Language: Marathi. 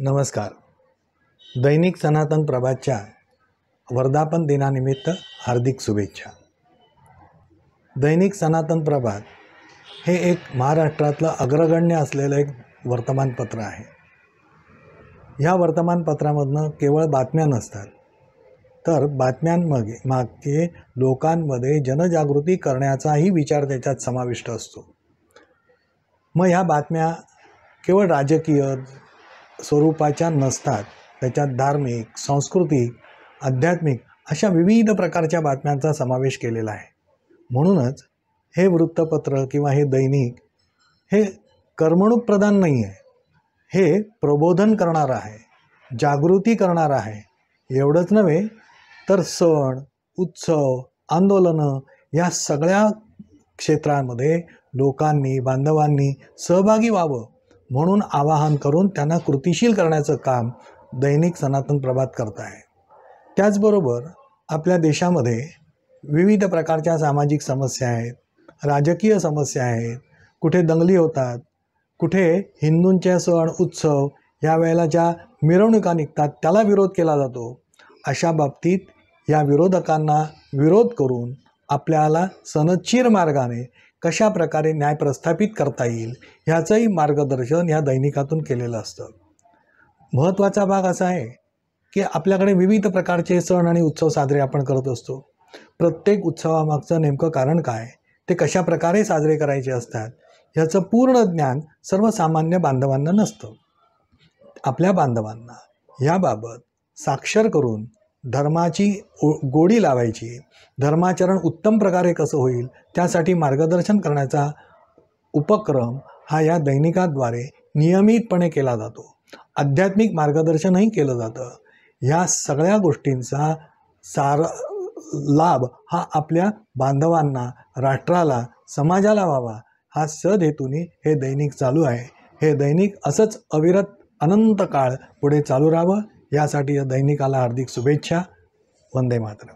नमस्कार. दैनिक सनातन प्रभातच्या वर्धापन दिनानिमित्त हार्दिक शुभेच्छा. दैनिक सनातन प्रभात हे एक महाराष्ट्रातलं अग्रगण्य असलेलं एक वर्तमानपत्र आहे. ह्या वर्तमानपत्रामधनं केवळ बातम्या नसतात, तर बातम्यांमागे लोकांमध्ये जनजागृती करण्याचाही विचार त्याच्यात समाविष्ट असतो. मग ह्या बातम्या केवळ राजकीय स्वरूपाच्या नसतात, त्याच्यात धार्मिक, सांस्कृतिक, आध्यात्मिक अशा विविध प्रकारच्या बातम्यांचा समावेश केलेला आहे. म्हणूनच हे वृत्तपत्र किंवा हे दैनिक हे करमणूक प्रधान नाही आहे, हे प्रबोधन करणारं आहे, जागृती करणारं आहे. एवढंच नव्हे तर सण, उत्सव, आंदोलनं या सगळ्या क्षेत्रांमध्ये लोकांनी, बांधवांनी सहभागी व्हावं म्हणून आवाहन करून त्यांना कृतिशील करण्याचं काम दैनिक सनातन प्रभात करत आहे. त्याचबरोबर आपल्या देशामध्ये विविध प्रकारच्या सामाजिक समस्या आहेत, राजकीय समस्या आहेत, कुठे दंगली होतात, कुठे हिंदूंचे सण, उत्सव या वेळेला ज्या मिरवणुका निघतात त्याला विरोध केला जातो. अशा बाबतीत या विरोधकांना विरोध करून आपल्याला सनदशीर मार्गाने कशा प्रकारे न्याय प्रस्थापित करता येईल ह्याचंही मार्गदर्शन ह्या दैनिकातून केलेलं असतं. महत्त्वाचा भाग असा आहे की आपल्याकडे विविध प्रकारचे सण आणि उत्सव साजरे आपण करत असतो. प्रत्येक उत्सवामागचं नेमकं कारण काय, ते कशा प्रकारे साजरे करायचे असतात ह्याचं पूर्ण ज्ञान सर्वसामान्य बांधवांना नसतं. आपल्या बांधवांना याबाबत साक्षर करून धर्माची गोडी लावायची, धर्माचरण उत्तम प्रकारे कसं होईल त्यासाठी मार्गदर्शन करण्याचा उपक्रम हा या दैनिकाद्वारे नियमितपणे केला जातो. आध्यात्मिक मार्गदर्शनही केलं जातं. ह्या सगळ्या गोष्टींचा लाभ हा आपल्या बांधवांना, राष्ट्राला, समाजाला व्हावा हा सदहेतूने हे दैनिक चालू आहे. हे दैनिक असंच अविरत अनंत काळ पुढे चालू राहावं यासाठी या दैनिकाला हार्दिक शुभेच्छा. वंदे मातरम.